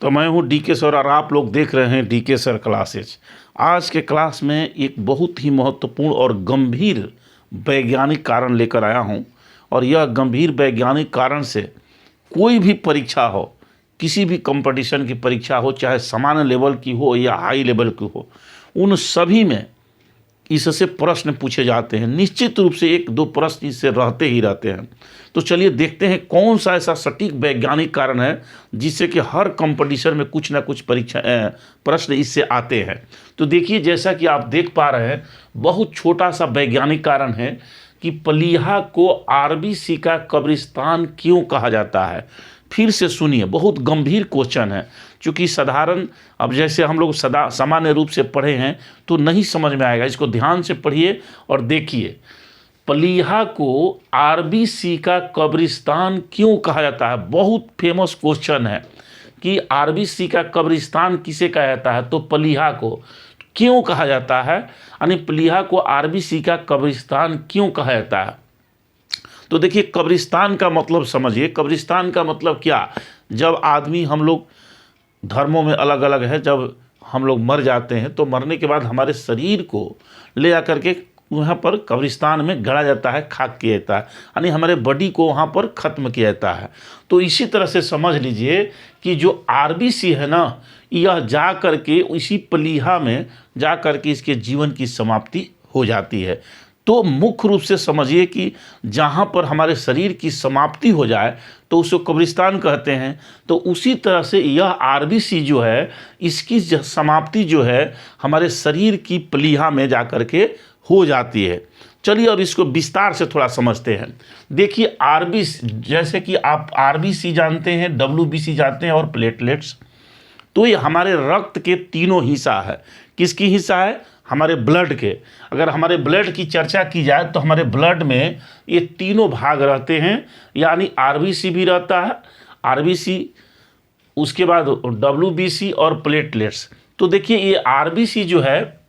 तो मैं हूं डीके सर और आप लोग देख रहे हैं डीके सर क्लासेज। आज के क्लास में एक बहुत ही महत्वपूर्ण और गंभीर वैज्ञानिक कारण लेकर आया हूं और यह गंभीर वैज्ञानिक कारण से कोई भी परीक्षा हो, किसी भी कंपटीशन की परीक्षा हो, चाहे सामान्य लेवल की हो या हाई लेवल की हो, उन सभी में इससे प्रश्न पूछे जाते हैं। निश्चित रूप से एक दो प्रश्न इससे रहते ही रहते हैं। तो चलिए देखते हैं कौन सा ऐसा सटीक वैज्ञानिक कारण है जिससे कि हर कंपटीशन में कुछ ना कुछ प्रश्न इससे आते हैं। तो देखिए, जैसा कि आप देख पा रहे हैं, बहुत छोटा सा वैज्ञानिक कारण है कि पलीहा को आरबीसी का कब्रिस्तान क्यों कहा जाता है। फिर से सुनिए, बहुत गंभीर क्वेश्चन है। क्योंकि साधारण, अब जैसे हम लोग सामान्य रूप से पढ़े हैं तो नहीं समझ में आएगा, इसको ध्यान से पढ़िए और देखिए। पलीहा को आरबीसी का कब्रिस्तान क्यों कहा जाता है, बहुत फेमस क्वेश्चन है कि आरबीसी का कब्रिस्तान किसे कहा जाता है। तो पलीहा को क्यों कहा जाता है, यानी पलीहा को आरबीसी का कब्रिस्तान क्यों कहा जाता है। तो देखिए, कब्रिस्तान का मतलब समझिए। कब्रिस्तान का मतलब क्या, जब आदमी, हम लोग धर्मों में अलग अलग है, जब हम लोग मर जाते हैं तो मरने के बाद हमारे शरीर को ले आकर के वहाँ पर कब्रिस्तान में गड़ा जाता है, खाक किया जाता है, यानी हमारे बॉडी को वहाँ पर ख़त्म किया जाता है। तो इसी तरह से समझ लीजिए कि जो आरबीसी है ना, यह जा कर के इसी पलीहा में जा कर के इसके जीवन की समाप्ति हो जाती है। तो मुख्य रूप से समझिए कि जहाँ पर हमारे शरीर की समाप्ति हो जाए तो उसको कब्रिस्तान कहते हैं। तो उसी तरह से यह आरबीसी जो है, इसकी समाप्ति जो है हमारे शरीर की पलीहा में जा कर के हो जाती है। चलिए अब इसको विस्तार से थोड़ा समझते हैं। देखिए, आरबीसी, जैसे कि आप आरबीसी जानते हैं, डब्ल्यूबीसी जानते हैं और प्लेटलेट्स, तो ये हमारे रक्त के तीनों हिस्सा है। किसकी हिस्सा है, हमारे ब्लड के। अगर हमारे ब्लड की चर्चा की जाए तो हमारे ब्लड में ये तीनों भाग रहते हैं, यानी आरबीसी भी रहता है, आरबीसी, उसके बाद डब्ल्यूबीसी और प्लेटलेट्स। तो देखिए, ये आरबीसी जो है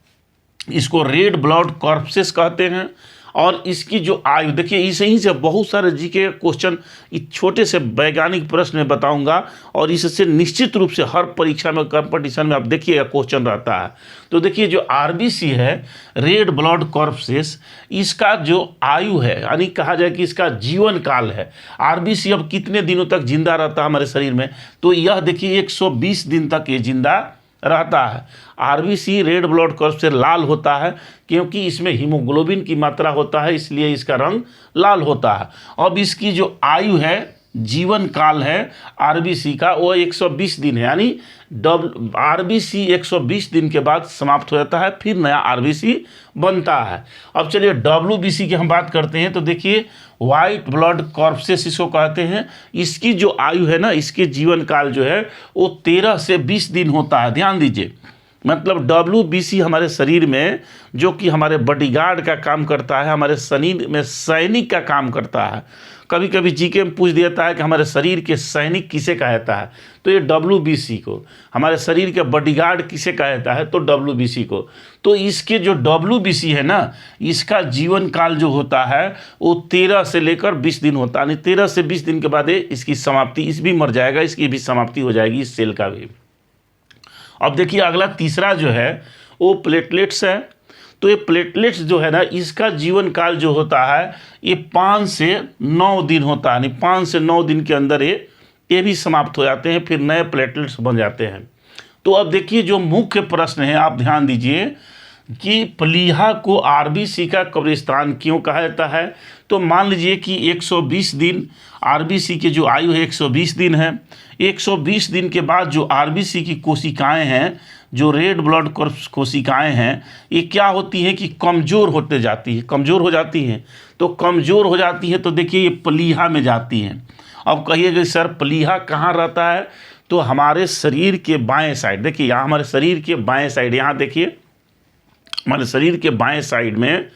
इसको रेड ब्लड कॉर्पसेस कहते हैं। और इसकी जो आयु, देखिए इसे ही से बहुत सारे जीके क्वेश्चन इस छोटे से वैज्ञानिक प्रश्न में बताऊंगा और इससे निश्चित रूप से हर परीक्षा में, कंपटीशन में आप देखिएगा क्वेश्चन रहता है। तो देखिए, जो आरबीसी है, रेड ब्लड कॉर्पसेस, इसका जो आयु है, यानी कहा जाए कि इसका जीवन काल है, आरबीसी अब कितने दिनों तक जिंदा रहता है हमारे शरीर में, तो यह देखिए 120 दिन तक ये जिंदा रहता है। आरबीसी रेड ब्लड कॉर्पस से लाल होता है क्योंकि इसमें हीमोग्लोबिन की मात्रा होता है, इसलिए इसका रंग लाल होता है। अब इसकी जो आयु है, जीवन काल है आरबीसी का, वो 120 दिन है, यानी आरबीसी 120 दिन के बाद समाप्त हो जाता है, फिर नया आरबीसी बनता है। अब चलिए डब्ल्यूबीसी की हम बात करते हैं। तो देखिए, वाइट ब्लड कॉर्पसेस इसको कहते हैं। इसकी जो आयु है ना, इसके जीवन काल जो है वो 13 से 20 दिन होता है। ध्यान दीजिए, मतलब डब्ल्यूबीसी हमारे शरीर में, जो कि हमारे बॉडीगार्ड का काम करता है, हमारे शरीर में सैनिक का काम करता है। कभी कभी जीके में पूछ देता है कि हमारे शरीर के सैनिक किसे कहता है, तो ये डब्ल्यूबीसी को। हमारे शरीर के बॉडीगार्ड किसे कहता है, तो डब्ल्यूबीसी को। तो इसके जो डब्ल्यूबीसी है ना, इसका जीवन काल जो होता है वो 13 से लेकर 20 दिन होता है, यानी 13 से 20 दिन के बाद इसकी समाप्ति, इस भी मर जाएगा, इसकी भी समाप्ति हो जाएगी, इस सेल का भी। अब देखिए, अगला तीसरा जो है वो प्लेटलेट्स है। तो ये प्लेटलेट्स जो है ना, इसका जीवन काल जो होता है ये 5 से 9 दिन होता है, यानी 5 से 9 दिन के अंदर ये भी समाप्त हो जाते हैं, फिर नए प्लेटलेट्स बन जाते हैं। तो अब देखिए, जो मुख्य प्रश्न है, आप ध्यान दीजिए कि पलीहा को आरबीसी का कब्रिस्तान क्यों कहा जाता है। तो मान लीजिए कि 120 दिन आरबीसी की जो आयु है 120 दिन है। 120 दिन के बाद जो आरबीसी की कोशिकाएं हैं, जो रेड ब्लड कॉर्पस कोशिकाएं हैं, ये क्या होती हैं कि कमज़ोर होते जाती है, कमज़ोर हो जाती हैं। तो कमज़ोर हो जाती है तो देखिए ये पलीहा में जाती हैं। अब कहिएगा सर पलीहा कहाँ रहता है, तो हमारे शरीर के बाएं साइड, देखिए यहाँ हमारे शरीर के बाएं साइड, यहाँ देखिए हमारे शरीर के बाएं साइड में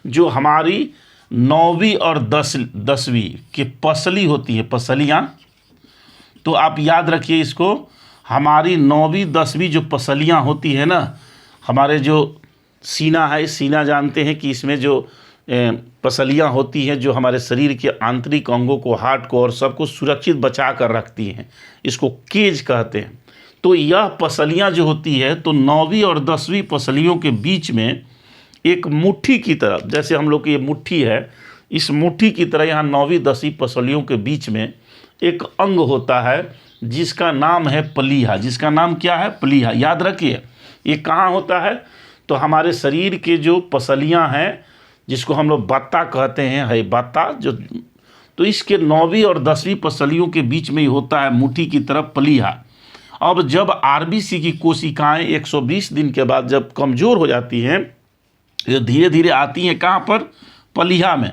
जो हमारी 9वीं और 10वीं की पसली होती है, पसलियाँ, तो आप याद रखिए इसको, हमारी 9वीं 10वीं जो पसलियाँ होती है ना, हमारे जो सीना है, सीना जानते हैं कि इसमें जो पसलियाँ होती हैं जो हमारे शरीर के आंतरिक अंगों को, हार्ट को और सबको सुरक्षित बचा कर रखती हैं, इसको केज कहते हैं। तो यह पसलियाँ जो होती है तो 9वीं और 10वीं पसलियों के बीच में एक मुट्ठी की तरह, जैसे हम लोग की ये मुट्ठी है, इस मुट्ठी की तरह यहाँ 9वीं 10वीं पसलियों के बीच में एक अंग होता है जिसका नाम है पलीहा। जिसका नाम क्या है? पलीहा। याद रखिए, ये कहाँ होता है? तो हमारे शरीर के जो पसलियाँ हैं, जिसको हम लोग बत्ता कहते हैं, है बत्ता जो, तो इसके 9वीं और 10वीं पसलियों के बीच में ही होता है मुट्ठी की तरफ पलीहा। अब जब आरबीसी की कोशिकाएं 120 दिन के बाद जब कमज़ोर हो जाती हैं, ये धीरे धीरे आती हैं कहाँ पर? पलीहा में,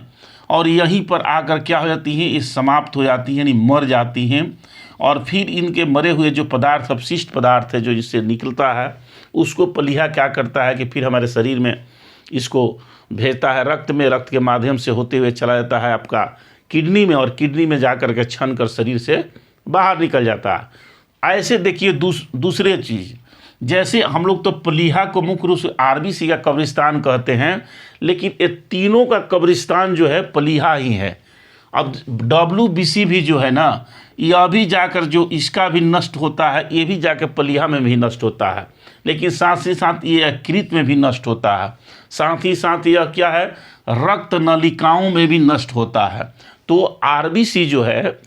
और यहीं पर आकर क्या हो जाती हैं? ये समाप्त हो जाती हैं, यानी मर जाती हैं। और फिर इनके मरे हुए जो पदार्थ, अपशिष्ट पदार्थ है जो इससे निकलता है, उसको पलीहा क्या करता है कि फिर हमारे शरीर में इसको भेजता है रक्त में, रक्त के माध्यम से होते हुए चला जाता है आपका किडनी में, और किडनी में जाकर के छन कर शरीर से बाहर निकल जाता है। ऐसे देखिए दूसरे चीज़, जैसे हम लोग तो पलीहा को मुख्य रूप से आरबीसी का कब्रिस्तान कहते हैं, लेकिन ये तीनों का कब्रिस्तान जो है पलीहा ही है। अब डब्ल्यूबीसी भी जो है ना, यह भी जाकर जो इसका भी नष्ट होता है, ये भी जाकर पलीहा में भी नष्ट होता है, लेकिन साथ ही साथ ये यकृत में भी नष्ट होता है, साथ ही साथ यह क्या है? रक्त नलिकाओं में भी नष्ट होता है। तो आरबीसी जो है,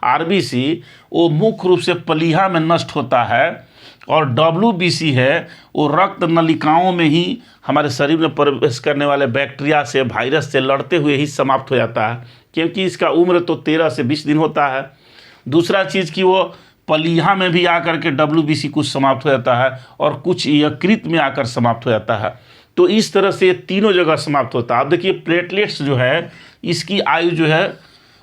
आरबीसी वो मुख्य रूप से पलीहा में नष्ट होता है, और डब्ल्यूबीसी है वो रक्त नलिकाओं में ही हमारे शरीर में प्रवेश करने वाले बैक्टीरिया से, वायरस से लड़ते हुए ही समाप्त हो जाता है, क्योंकि इसका उम्र तो 13 से 20 दिन होता है। दूसरा चीज़ कि वो पलीहा में भी आकर के डब्ल्यूबीसी कुछ समाप्त हो जाता है, और कुछ यकृत में आकर समाप्त हो जाता है। तो इस तरह से तीनों जगह समाप्त होता है। अब देखिए प्लेटलेट्स जो है, इसकी आयु जो है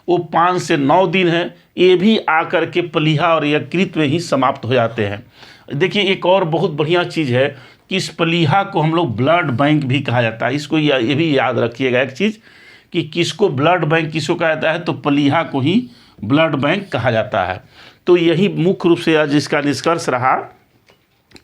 वो 5 से 9 दिन है, ये भी आकर के पलीहा और यकृत में ही समाप्त हो जाते हैं। देखिए एक और बहुत बढ़िया चीज़ है कि इस पलीहा को हम लोग ब्लड बैंक भी कहा जाता है। इसको ये भी याद रखिएगा एक चीज़ कि किसको ब्लड बैंक किसको कहा जाता है, तो पलीहा को ही ब्लड बैंक कहा जाता है। तो यही मुख्य रूप से आज इसका निष्कर्ष रहा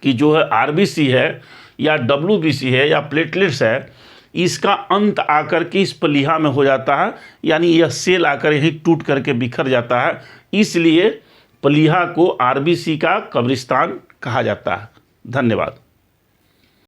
कि जो है आरबीसी है या डब्ल्यूबीसी है या प्लेटलेट्स है, इसका अंत आकर के इस पलीहा में हो जाता है, यानी यह सेल आकर यहीं टूट करके बिखर जाता है। इसलिए पलीहा को आरबीसी का कब्रिस्तान कहा जाता है। धन्यवाद।